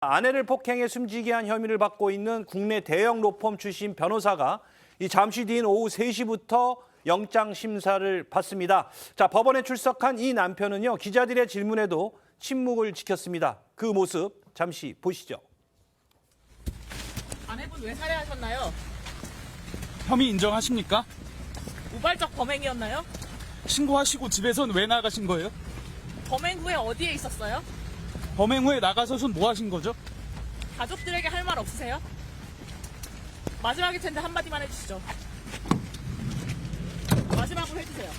자, 아내를 폭행해 숨지게 한 혐의를 받고 있는 국내 대형 로펌 출신 변호사가 잠시 뒤인 오후 3시부터 영장 심사를 받습니다. 자, 법원에 출석한 이 남편은요, 기자들의 질문에도 침묵을 지켰습니다. 그 모습 잠시 보시죠. 아내분 왜 살해하셨나요? 혐의 인정하십니까? 우발적 범행이었나요? 신고하시고 집에선 왜 나가신 거예요? 범행 후에 어디에 있었어요? 범행 후에 나가서선 뭐 하신 거죠? 가족들에게 할 말 없으세요? 마지막일 텐데 한마디만 해주시죠. 마지막으로 해주세요.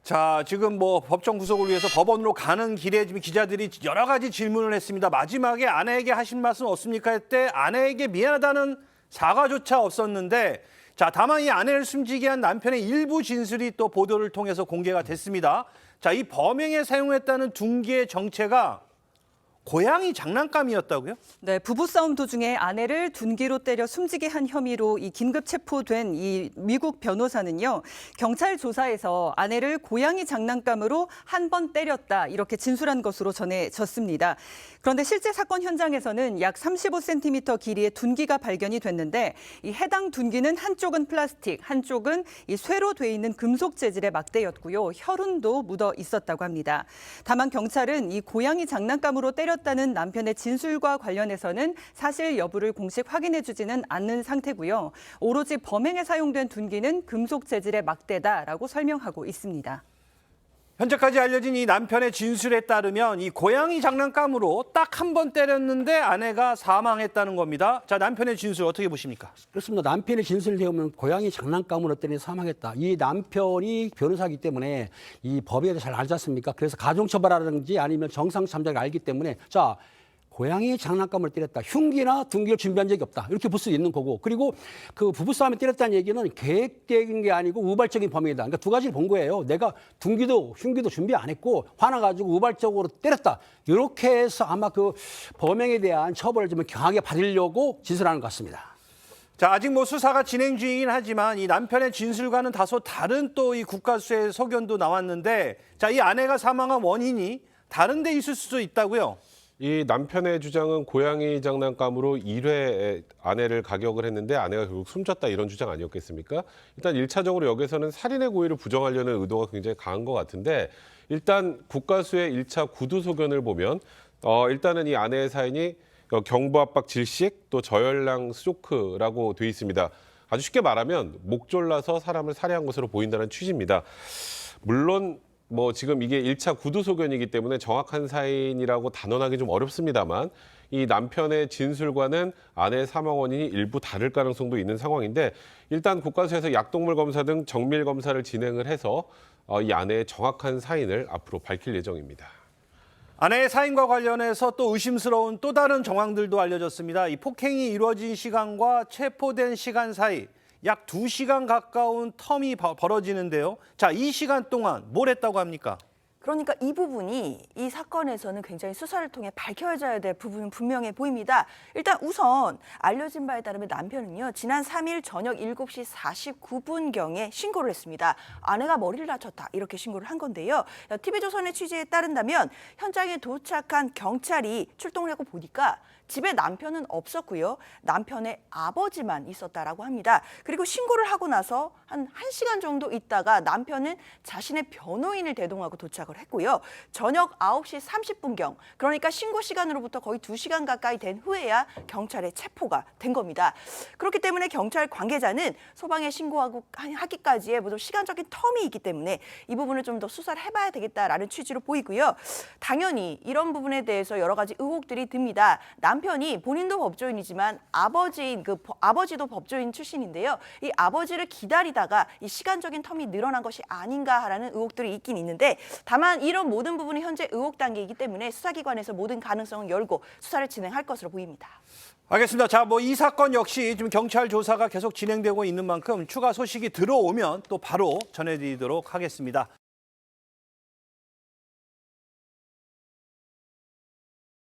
자, 지금 법정 구속을 위해서 법원으로 가는 길에 지금 기자들이 여러 가지 질문을 했습니다. 마지막에 아내에게 하신 말씀 없습니까? 했때 아내에게 미안하다는 사과조차 없었는데, 자, 다만 이 아내를 숨지게 한 남편의 일부 진술이 또 보도를 통해서 공개가 됐습니다. 자, 이 범행에 사용했다는 둔기의 정체가 고양이 장난감이었다고요? 네, 부부싸움 도중에 아내를 둔기로 때려 숨지게 한 혐의로 긴급 체포된 이 미국 변호사는요, 경찰 조사에서 아내를 고양이 장난감으로 한 번 때렸다 이렇게 진술한 것으로 전해졌습니다. 그런데 실제 사건 현장에서는 약 35cm 길이의 둔기가 발견이 됐는데 이 해당 둔기는 한쪽은 플라스틱, 한쪽은 이 쇠로 돼 있는 금속 재질의 막대였고요. 혈흔도 묻어 있었다고 합니다. 다만 경찰은 이 고양이 장난감으로 때렸다는 남편의 진술과 관련해서는 사실 여부를 공식 확인해주지는 않는 상태고요. 오로지 범행에 사용된 둔기는 금속 재질의 막대다라고 설명하고 있습니다. 현재까지 알려진 이 남편의 진술에 따르면 이 고양이 장난감으로 딱 한 번 때렸는데 아내가 사망했다는 겁니다. 자, 남편의 진술 어떻게 보십니까? 그렇습니다. 남편의 진술을 대보면 고양이 장난감으로 때려 사망했다. 이 남편이 변호사이기 때문에 이 법에 대해서 잘 알지 않습니까? 그래서 가중처벌이라든지 아니면 정상참작을 알기 때문에 자, 고양이 장난감을 때렸다. 흉기나 둔기를 준비한 적이 없다. 이렇게 볼 수 있는 거고. 그리고 그 부부싸움에 때렸다는 얘기는 계획적인 게 아니고 우발적인 범행이다. 그러니까 두 가지를 본 거예요. 내가 둔기도 흉기도 준비 안 했고 화나가지고 우발적으로 때렸다. 이렇게 해서 아마 그 범행에 대한 처벌을 좀 강하게 받으려고 진술하는 것 같습니다. 자, 아직 수사가 진행 중이긴 하지만 이 남편의 진술과는 다소 다른 또 이 국가수의 소견도 나왔는데, 자, 이 아내가 사망한 원인이 다른 데 있을 수도 있다고요? 이 남편의 주장은 고양이 장난감으로 1회 아내를 가격을 했는데 아내가 결국 숨졌다 이런 주장 아니었겠습니까? 일단 1차적으로 여기서는 살인의 고의를 부정하려는 의도가 굉장히 강한 것 같은데, 일단 국가수의 1차 구두 소견을 보면 일단은 이 아내의 사인이 경부압박 질식 또 저혈량 스트로크라고 돼 있습니다. 아주 쉽게 말하면 목 졸라서 사람을 살해한 것으로 보인다는 취지입니다. 물론 지금 이게 1차 구두 소견이기 때문에 정확한 사인이라고 단언하기 좀 어렵습니다만 이 남편의 진술과는 아내의 사망 원인이 일부 다를 가능성도 있는 상황인데, 일단 국가수에서 약동물 검사 등 정밀 검사를 진행을 해서 이 아내의 정확한 사인을 앞으로 밝힐 예정입니다. 아내의 사인과 관련해서 또 의심스러운 또 다른 정황들도 알려졌습니다. 이 폭행이 이루어진 시간과 체포된 시간 사이 약 2시간 가까운 텀이 벌어지는데요. 자, 이 시간 동안 뭘 했다고 합니까? 그러니까 이 부분이 이 사건에서는 굉장히 수사를 통해 밝혀져야 될 부분은 분명해 보입니다. 일단 우선 알려진 바에 따르면 남편은요, 지난 3일 저녁 7시 49분경에 신고를 했습니다. 아내가 머리를 다쳤다 이렇게 신고를 한 건데요. TV조선의 취재에 따른다면 현장에 도착한 경찰이 출동을 하고 보니까 집에 남편은 없었고요. 남편의 아버지만 있었다라고 합니다. 그리고 신고를 하고 나서 한 1시간 정도 있다가 남편은 자신의 변호인을 대동하고 도착을 했고요. 저녁 9시 30분경, 그러니까 신고 시간으로부터 거의 2시간 가까이 된 후에야 경찰에 체포가 된 겁니다. 그렇기 때문에 경찰 관계자는 소방에 신고하고 하기까지의 모든 시간적인 텀이 있기 때문에 이 부분을 좀 더 수사를 해봐야 되겠다라는 취지로 보이고요. 당연히 이런 부분에 대해서 여러 가지 의혹들이 듭니다. 남편이 본인도 법조인이지만 아버지도 법조인 출신인데요. 이 아버지를 기다리다가 이 시간적인 텀이 늘어난 것이 아닌가라는 의혹들이 있긴 있는데, 다만 이런 모든 부분이 현재 의혹 단계이기 때문에 수사기관에서 모든 가능성을 열고 수사를 진행할 것으로 보입니다. 알겠습니다. 자, 이 사건 역시 지금 경찰 조사가 계속 진행되고 있는 만큼 추가 소식이 들어오면 또 바로 전해드리도록 하겠습니다.